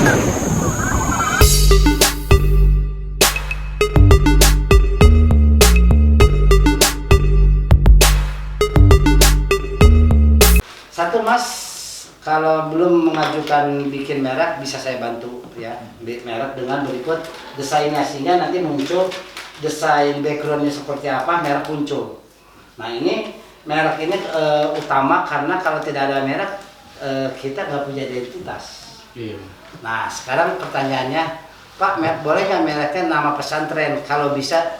Satu Mas, kalau belum mengajukan bikin merek bisa saya bantu ya, merek dengan berikut desainnya, sehingga nanti muncul desain backgroundnya seperti apa, merek muncul. Nah ini merek ini utama karena kalau tidak ada merek kita nggak punya identitas. Iya. Nah sekarang pertanyaannya, Pak, boleh nggak mereknya nama pesantren? Kalau bisa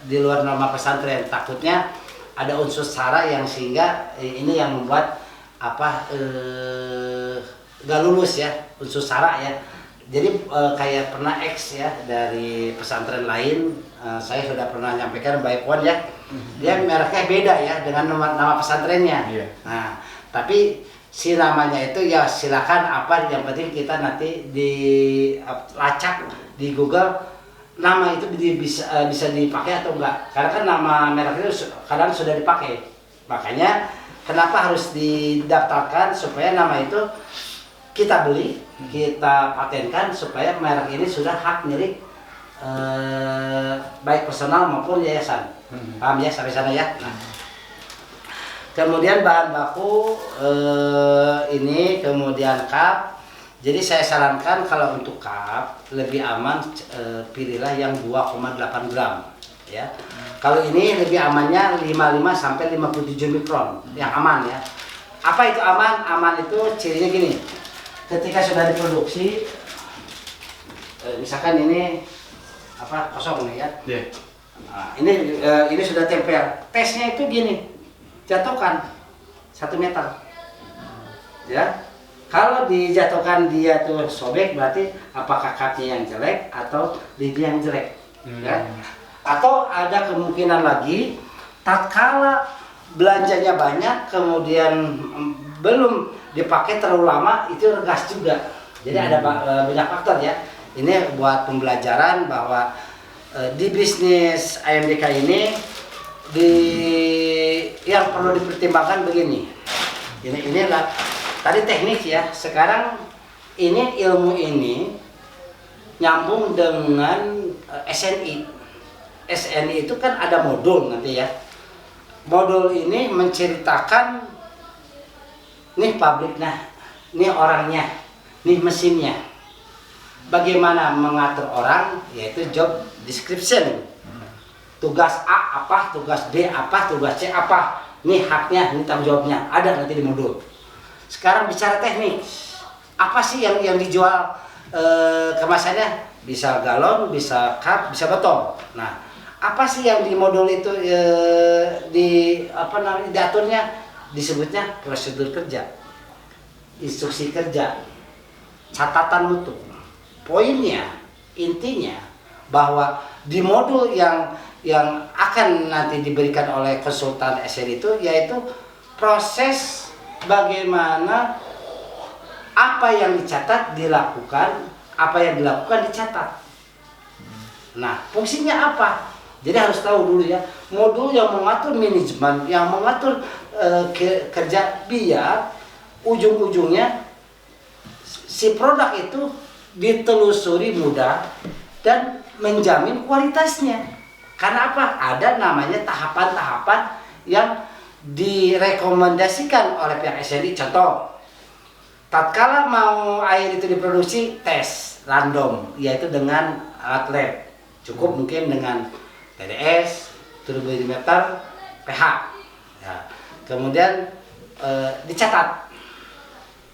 di luar nama pesantren, takutnya ada unsur sara yang sehingga ini yang membuat nggak lulus ya, unsur sara ya. Jadi kayak pernah X ya dari pesantren lain, saya sudah pernah nyampaikan Baik Wan ya, dia mereknya beda ya dengan nama pesantrennya. Iya. Nah tapi si namanya itu ya silakan apa, yang penting kita nanti dilacak di Google nama itu bisa dipakai atau enggak, karena kan nama merek itu kadang sudah dipakai, makanya kenapa harus didaftarkan supaya nama itu kita beli, kita patenkan supaya merek ini sudah hak milik baik personal maupun yayasan. Paham ya sampai sana ya? Nah. Kemudian bahan baku ini, kemudian cup. Jadi saya sarankan kalau untuk cup lebih aman pilihlah yang 2,8 gram ya. Kalau ini lebih amannya 55 sampai 57 mikron yang aman ya. Apa itu aman? Aman itu cirinya gini. Ketika sudah diproduksi misalkan ini kosong nih ya. Yeah. Nah, ini sudah tempel. Tesnya itu gini. Jatuhkan 1 meter. Ya. Kalau dijatuhkan dia tuh sobek, berarti apakah cupnya yang jelek atau lidi yang jelek, ya? Atau ada kemungkinan lagi, tatkala belanjanya banyak, kemudian belum dipakai terlalu lama, itu regas juga. Jadi ada banyak faktor ya. Ini buat pembelajaran bahwa di bisnis AMDK ini yang perlu dipertimbangkan begini. Inilah. Tadi teknik ya, sekarang ini ilmu ini nyambung dengan SNI. SNI itu kan ada modul nanti ya. Modul ini menceritakan nih pabriknya, nih orangnya, nih mesinnya. Bagaimana mengatur orang, yaitu job description. Tugas A apa, tugas B apa, tugas C apa. Nih haknya, nih tanggung jawabnya, ada nanti di modul. Sekarang bicara teknik, apa sih yang dijual kemasannya? Bisa galon, bisa cup, bisa botol. Nah, apa sih yang di modul itu diaturnya? Disebutnya prosedur kerja, instruksi kerja, catatan mutu. Poinnya, intinya bahwa di modul yang akan nanti diberikan oleh konsultan SN itu yaitu proses bagaimana apa yang dicatat dilakukan, apa yang dilakukan dicatat. Nah, fungsinya apa? Jadi harus tahu dulu ya, modul yang mengatur manajemen, yang mengatur kerja biar ujung-ujungnya si produk itu ditelusuri mudah dan menjamin kualitasnya. Karena apa? Ada namanya tahapan-tahapan yang direkomendasikan oleh pihak SNI. Contoh, tatkala mau air itu diproduksi, tes random, yaitu dengan alat lab. Cukup mungkin dengan TDS, turbidimeter, pH. Ya. Kemudian dicatat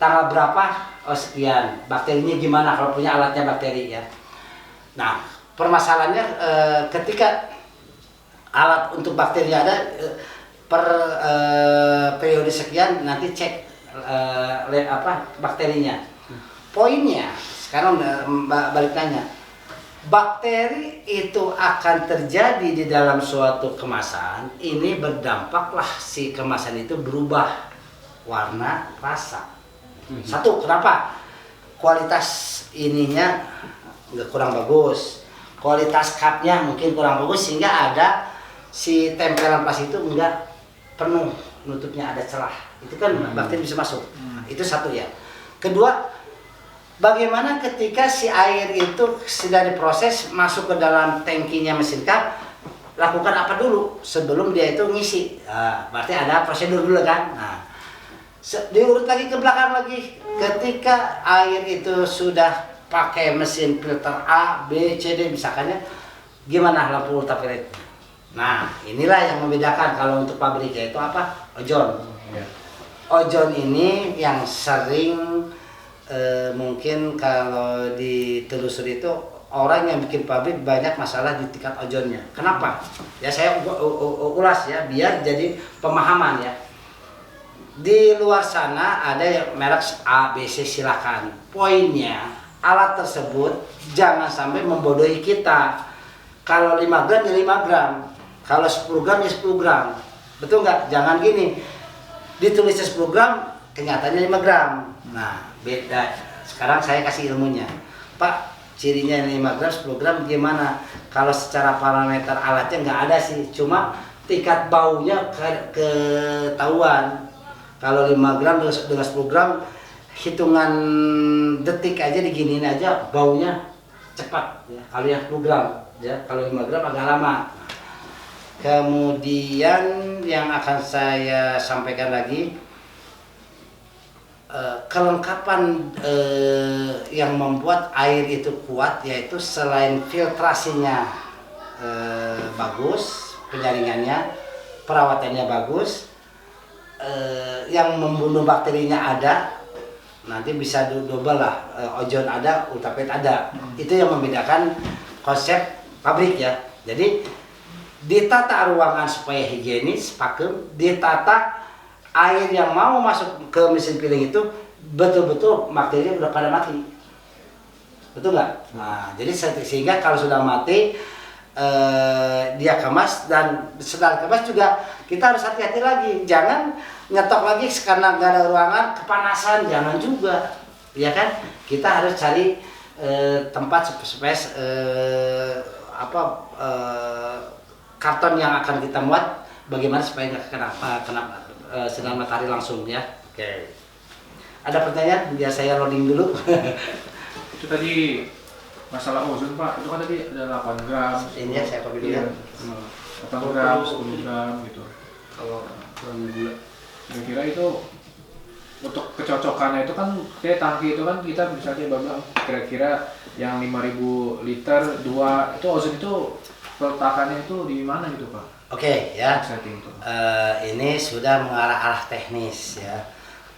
tanggal berapa, sekian. Bakterinya gimana kalau punya alatnya bakteri ya. Nah, permasalahannya ketika alat untuk bakterinya ada, per periode sekian nanti cek bakterinya. Poinnya sekarang balik tanya, bakteri itu akan terjadi di dalam suatu kemasan. Ini berdampaklah si kemasan itu berubah warna, rasa. Satu, kenapa? Kualitas ininya kurang bagus, kualitas cupnya mungkin kurang bagus, sehingga ada si tempelan plastik itu enggak penuh, nutupnya ada celah, itu kan bakteri bisa masuk. Itu satu ya. Kedua, Bagaimana ketika si air itu sudah diproses masuk ke dalam tangkinya mesin kap, lakukan apa dulu sebelum dia itu ngisi? Nah, berarti ada prosedur dulu kan? Nah, diurut lagi ke belakang lagi. Ketika air itu sudah pakai mesin filter A, B, C, D misalkannya, gimana lampu ultraviolet? Nah, inilah yang membedakan kalau untuk pabriknya itu apa? Ozon. Ozon ini yang sering mungkin kalau ditelusuri itu orang yang bikin pabrik banyak masalah di tingkat ozonnya. Kenapa? Ya saya ulas ya biar jadi pemahaman ya. Di luar sana ada yang merek A, B, C silakan. Poinnya alat tersebut jangan sampai membodohi kita. Kalau 5 gram ya 5 gram. Kalau 10 gram ya 10 gram. Betul nggak? Jangan gini. Ditulisnya 10 gram, kenyataannya 5 gram. Nah, beda. Sekarang saya kasih ilmunya. Pak, cirinya 5 gram, 10 gram gimana? Kalau secara parameter alatnya nggak ada sih. Cuma tingkat baunya ketahuan. Kalau 5 gram dengan 10 gram, hitungan detik aja diginiin aja baunya cepat. Ya. Kalau yang 10 gram, ya. Kalau 5 gram agak lama. Kemudian yang akan saya sampaikan lagi, kelengkapan yang membuat air itu kuat yaitu selain filtrasinya bagus, penyaringannya, perawatannya bagus, yang membunuh bakterinya ada, nanti bisa double lah, ozon ada, ultraviolet ada. Itu yang membedakan konsep pabrik ya. Jadi ditata ruangan supaya higienis, vakum, ditata air yang mau masuk ke mesin piling itu betul-betul bakterinya udah pada mati, betul nggak? Nah, jadi sehingga kalau sudah mati dia kemas, dan setelah kemas juga kita harus hati-hati lagi, jangan nyetok lagi karena nggak ada ruangan kepanasan, jangan juga, ya kan? Kita harus cari tempat space karton yang akan kita muat, bagaimana supaya nggak kena sinar matahari langsung ya. Oke. Ada pertanyaan? Biar saya loading dulu. Itu tadi masalah ozon Pak, itu kan tadi ada 8 gram. Ini ya saya copy dulu ya. 8 gram, 10 gram gitu. Kalau kurang gula. Kira-kira itu untuk kecocokannya itu kan kayak tangki itu kan kita misalnya bilang kira-kira yang 5.000 liter 2 itu ozon itu peletakannya itu di mana gitu Pak? Oke ya. Setting itu. Ini sudah mengarah teknis ya.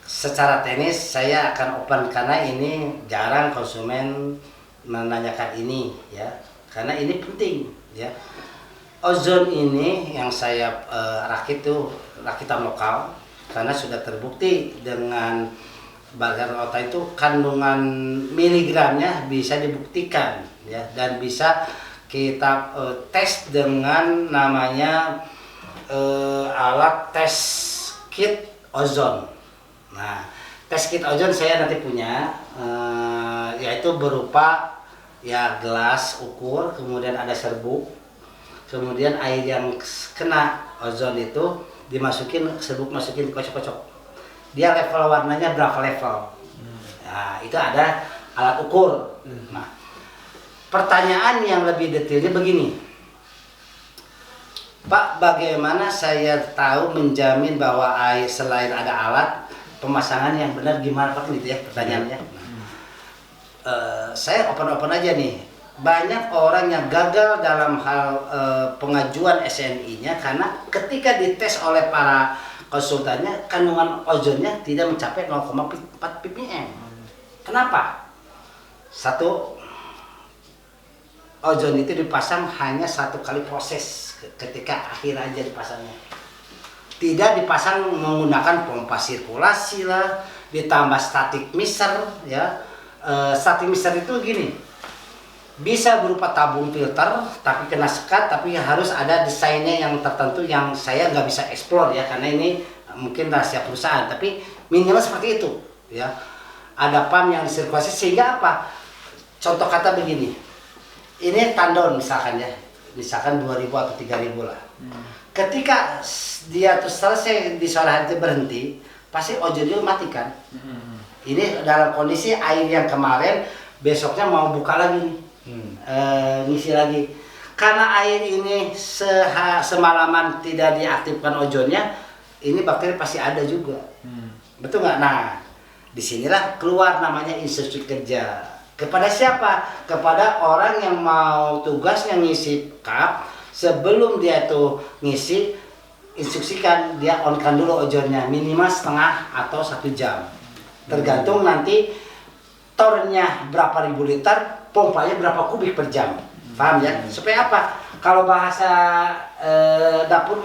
Secara teknis saya akan open karena ini jarang konsumen menanyakan ini ya. Karena ini penting ya. Ozon ini yang saya rakit tuh rakitan lokal karena sudah terbukti dengan bagan rota itu kandungan miligramnya bisa dibuktikan ya, dan bisa kita tes dengan namanya alat tes kit ozon. Nah, tes kit ozon saya nanti punya, yaitu berupa ya gelas ukur, kemudian ada serbuk, kemudian air yang kena ozon itu dimasukin serbuk, masukin kocok-kocok. Dia level warnanya berapa level? Nah, itu ada alat ukur. Nah, pertanyaan yang lebih detailnya begini, Pak, bagaimana saya tahu menjamin bahwa air selain ada alat pemasangan yang benar gimana Pak, gitu ya pertanyaannya. Saya open aja nih, banyak orang yang gagal dalam hal pengajuan SNI-nya karena ketika dites oleh para konsultannya kandungan ozonnya tidak mencapai 0,4 ppm. Kenapa? Satu, ozon itu dipasang hanya 1 kali proses ketika akhir aja dipasangnya. Tidak dipasang menggunakan pompa sirkulasi lah, ditambah static mixer ya. Static mixer itu gini, bisa berupa tabung filter tapi kena sekat, tapi harus ada desainnya yang tertentu yang saya nggak bisa explore ya karena ini mungkin rahasia perusahaan, tapi minimal seperti itu ya. Ada pump yang sirkulasi sehingga apa? Contoh kata begini, ini tandon misalkan ya, misalkan 2.000 atau 3.000 lah. Ketika dia tuh selesai di sore hari itu berhenti, pasti ozonnya mati kan. Ini dalam kondisi air yang kemarin besoknya mau buka lagi nih, ngisi lagi. Karena air ini semalaman tidak diaktifkan ozonnya, ini bakteri pasti ada juga. Betul nggak? Nah, disinilah keluar namanya instruksi kerja. Kepada siapa? Kepada orang yang mau tugasnya ngisi cup, sebelum dia tuh ngisi, instruksikan dia onkan dulu ozonnya minimal setengah atau 1 jam. Tergantung nanti tornya berapa ribu liter, pompanya berapa kubik per jam. Paham ya? Supaya apa? Kalau bahasa dapur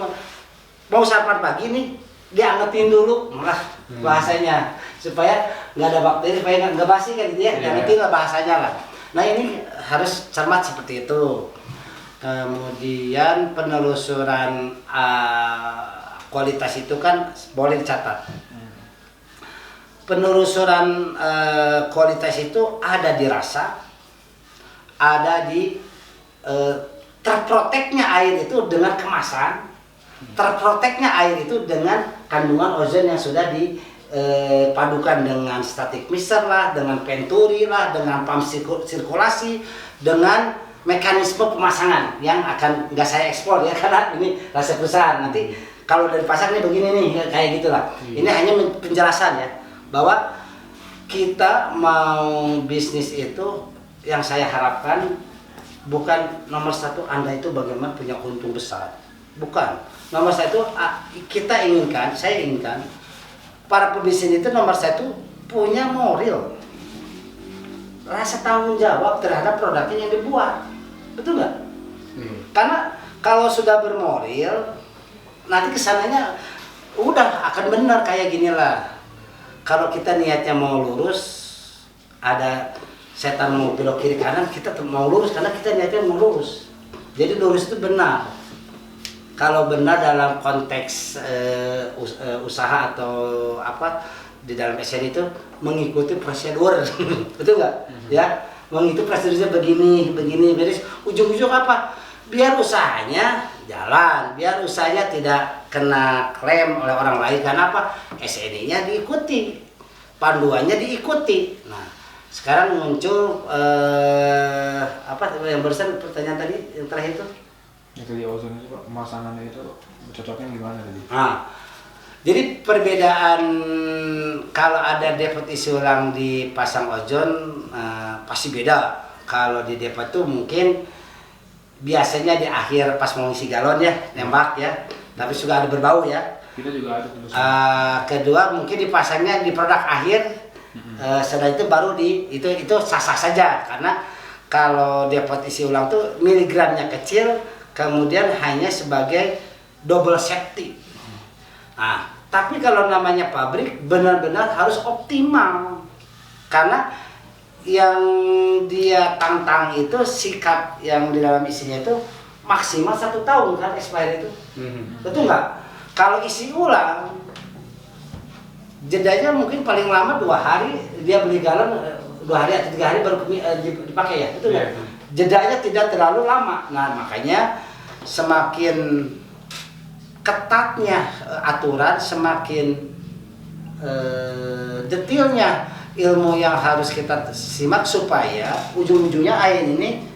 mau sarapan pagi nih, diangetin dulu malah bahasanya, supaya nggak ada bakteri, supaya nggak basi kan gitu ya. Diangetin lah bahasanya lah. Nah ini harus cermat seperti itu. Kemudian penelusuran kualitas itu kan boleh dicatat. Penelusuran kualitas itu ada di rasa, ada di terproteknya air itu dengan kemasan, terproteknya air itu dengan kandungan ozon yang sudah dipadukan dengan static mixer lah, dengan venturi lah, dengan pump sirkulasi, dengan mekanisme pemasangan yang akan nggak saya ekspor ya, karena ini rahasia perusahaan. Nanti kalau dari pasar nih begini nih, kayak gitulah. Ini hanya penjelasan ya, bahwa kita mau bisnis itu yang saya harapkan bukan nomor satu Anda itu bagaimana punya untung besar, bukan. Nomor satu kita inginkan, saya inginkan para pebisnis itu nomor satu punya moral, rasa tanggung jawab terhadap produknya yang dibuat, betul nggak? Karena kalau sudah bermoral, nanti kesananya udah akan benar kayak gini lah. Kalau kita niatnya mau lurus, ada setan mau belok kiri kanan, kita mau lurus karena kita niatnya mau lurus. Jadi lurus itu benar. Kalau benar dalam konteks usaha atau apa di dalam SN itu mengikuti prosedur, betul nggak? Ya, mengikuti prosedurnya begini, beres. Ujung-ujung apa? Biar usahanya jalan, biar usahanya tidak kena klaim oleh orang lain. Karena apa? SNI-nya diikuti, panduannya diikuti. Nah, sekarang muncul apa yang barusan pertanyaan tadi yang terakhir itu? Yang tadi ozon itu Pak, pemasangannya itu cocoknya gimana tadi? Nah, jadi perbedaan kalau ada depot isi ulang dipasang ozon pasti beda. Kalau di depot itu mungkin biasanya di akhir pas mau isi galon ya, nembak ya, tapi sudah ada berbau ya. Kita juga ada terus. Kedua mungkin dipasangnya di produk akhir, setelah itu baru itu sah-sah saja, karena kalau depot isi ulang tuh miligramnya kecil, kemudian hanya sebagai double safety. Nah, tapi kalau namanya pabrik benar-benar harus optimal, karena yang dia tantang itu sikap yang di dalam isinya itu maksimal 1 tahun kan expiry itu, betul nggak? Kalau isi ulang jedanya mungkin paling lama 2 hari, dia beli galon 2 hari atau 3 hari baru dipakai ya, betul nggak? Jedanya tidak terlalu lama. Nah makanya semakin ketatnya aturan, semakin detailnya ilmu yang harus kita simak supaya ujung-ujungnya air ini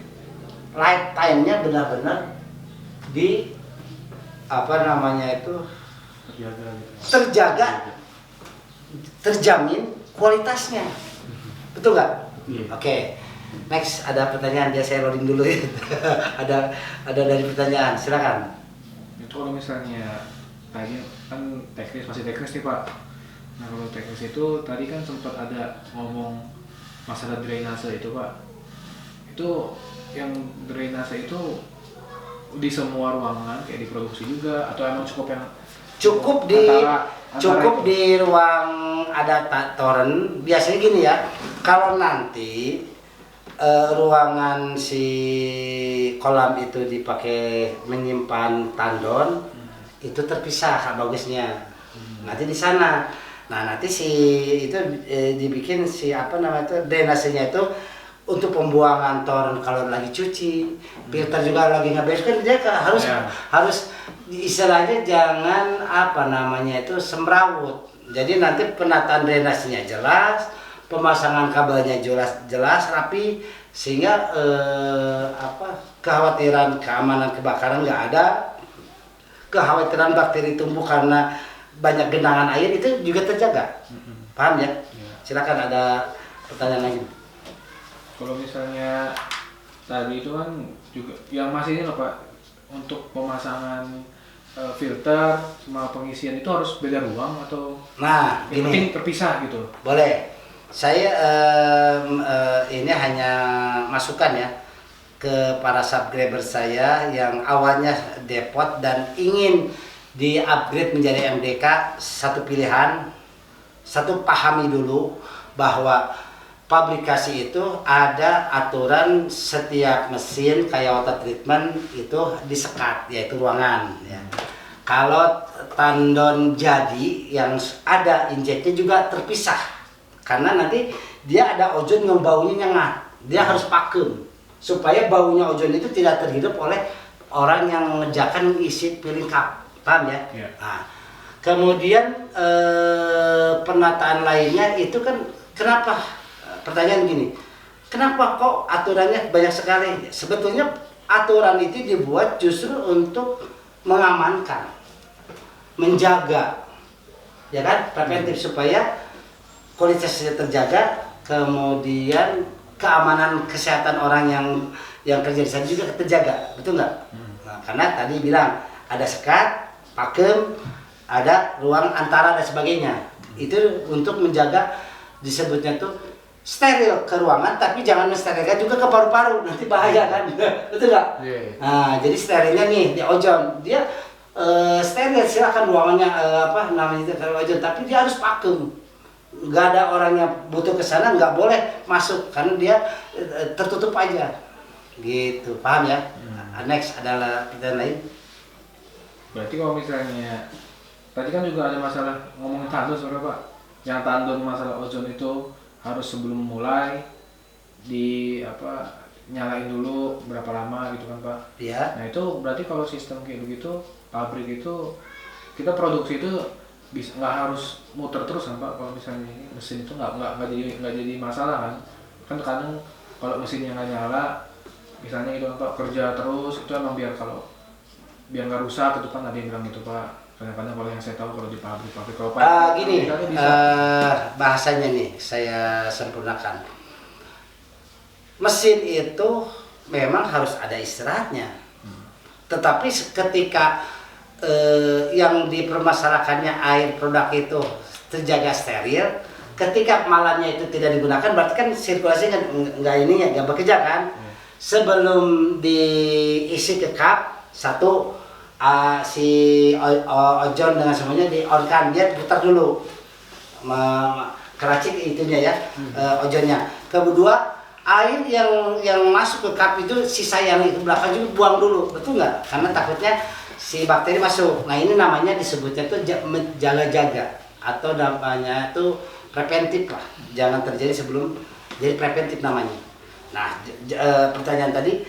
lifetime-nya benar-benar di apa namanya itu terjaga, terjamin kualitasnya, betul nggak? Oke. Next ada pertanyaan, dia saya loading dulu ya. ada dari pertanyaan, silakan. Itu kalau misalnya tadi kan teknis, masih teknis nih Pak. Nah kalau teknis itu tadi kan sempat ada ngomong masalah drainase itu Pak. Itu yang drainase itu di semua ruangan kayak di produksi juga atau emang cukup yang cukup di ruang ada toren. Biasanya gini ya, kalau nanti ruangan si kolam itu dipakai menyimpan tandon, itu terpisah bagusnya. Nanti di sana. Nah, nanti si itu dibikin si apa namanya itu drainasenya itu untuk pembuangan toren kalau lagi cuci, filter juga lagi ngeberes kan dia harus istilahnya jangan apa namanya itu semrawut. Jadi nanti penataan drainasinya jelas, pemasangan kabelnya jelas rapi, sehingga kekhawatiran keamanan kebakaran nggak ada, kekhawatiran bakteri tumbuh karena banyak genangan air itu juga terjaga. Paham ya? Silakan ada pertanyaan lagi. Kalau misalnya tadi itu kan juga yang masih ini loh Pak, untuk pemasangan filter sama pengisian itu harus beda ruang atau Nah, yang penting terpisah gitu? boleh. Saya ini hanya masukan ya ke para subscriber saya yang awalnya depot dan ingin di-upgrade menjadi MDK. Satu pilihan, satu pahami dulu bahwa pabrikasi itu ada aturan setiap mesin kayak water treatment itu disekat, yaitu ruangan ya. Kalau tandon jadi yang ada injeknya juga terpisah, karena nanti dia ada ozon yang baunya nyengat, dia harus vakum supaya baunya ozon itu tidak terhirup oleh orang yang mengerjakan isi peeling cup. Paham ya? Yeah. Nah, kemudian penataan lainnya itu kan kenapa? Pertanyaan gini, kenapa kok aturannya banyak sekali? Sebetulnya aturan itu dibuat justru untuk mengamankan, menjaga, ya kan, preventif supaya kualitasnya terjaga, kemudian keamanan kesehatan orang yang kerja di sana juga terjaga, betul nggak? Nah, karena tadi bilang ada sekat, vakum, ada ruang antara dan sebagainya. Itu untuk menjaga, disebutnya tuh steril ke ruangan, tapi jangan mensterilkan juga ke paru-paru, nanti bahaya kan, betul nggak? Yeah. Nah, jadi sterilnya nih di ozon, dia steril silakan ruangannya itu ozon, tapi dia harus vakum. Nggak ada orang yang butuh ke sana, nggak boleh masuk karena dia tertutup aja, gitu, paham ya? Next adalah pertanyaan lain. Berarti kalau misalnya tadi kan juga ada masalah ngomongin tandon sebenarnya Pak, yang tandon masalah ozon itu harus sebelum mulai nyalain dulu berapa lama gitu kan Pak? Iya. Nah itu berarti kalau sistem kayak begitu, pabrik itu kita produksi itu bisa nggak harus muter terus kan Pak? Kalau misalnya ini mesin itu nggak jadi masalah kan? Kan kadang kalau mesinnya nggak nyala, misalnya itu kan Pak, kerja terus itu emang biar nggak rusak itu kan, ada yang bilang gitu Pak. Kadang-kadang kalau yang saya tahu kalau di pabrik kalau Gini, bisa. bahasanya nih saya sempurnakan. Mesin itu memang harus ada istirahatnya, tetapi ketika yang dipermasalahkannya air produk itu terjaga steril, ketika malamnya itu tidak digunakan, berarti kan sirkulasi kan nggak bekerja kan. Sebelum diisi ke cup, satu si ozon dengan semuanya di on kan, dia putar dulu keracik itunya ya, ozonnya. Kedua, air yang masuk ke cup itu sisa yang itu belakang juga buang dulu, betul nggak? Karena takutnya si bakteri masuk. Nah ini namanya disebutnya tuh jaga-jaga atau namanya tuh preventif lah, jangan terjadi sebelum jadi preventif namanya. Nah pertanyaan tadi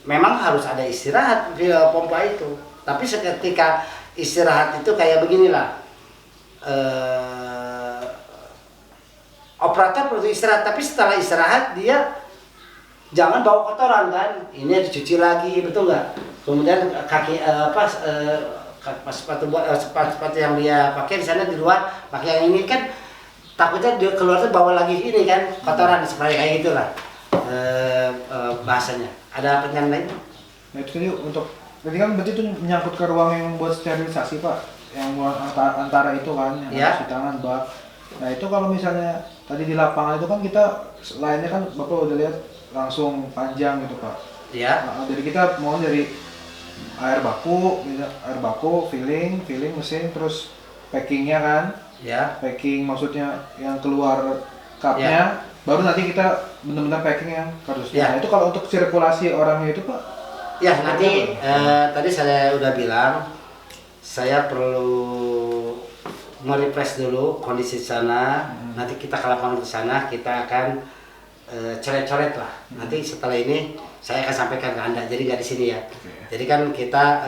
memang harus ada istirahat di pompa itu. Tapi seketika istirahat itu kayak beginilah, operator perlu istirahat, tapi setelah istirahat dia jangan bawa kotoran kan, ini dicuci lagi, betul nggak? Kemudian kaki sepatu yang dia pakai di sana di luar, pakai yang ini kan takutnya dia keluar tuh bawa lagi ini kan kotoran, seperti kayak gitulah bahasanya. Ada pertanyaan lain? Nah itu tadi berarti kan itu menyangkut ke ruang yang buat sterilisasi Pak, yang antara itu kan yang ya. cuci tangan bak. Nah itu kalau misalnya tadi di lapangan itu kan kita lainnya kan Bapak udah lihat langsung panjang gitu Pak. Iya. Nah, jadi kita mau dari air baku, filling mesin, terus packingnya kan. Ya. Packing maksudnya yang keluar cupnya, baru nanti kita benar-benar packing yang kardusnya. Nah itu kalau untuk sirkulasi orangnya itu Pak. Ya nanti tadi saya udah bilang saya perlu merefresh dulu kondisi sana. Nanti kita ke lapangan ke sana, kita akan coret-coret lah. Nanti setelah ini saya akan sampaikan ke Anda. Jadi nggak di sini ya. Oke. Jadi kan kita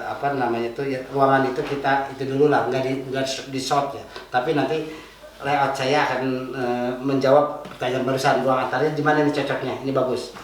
apa namanya itu ya, ruangan itu kita itu dulu lah, nggak di short ya. Tapi nanti layout saya akan menjawab pertanyaan barusan, ruangan tadi di mana ini cocoknya, ini bagus.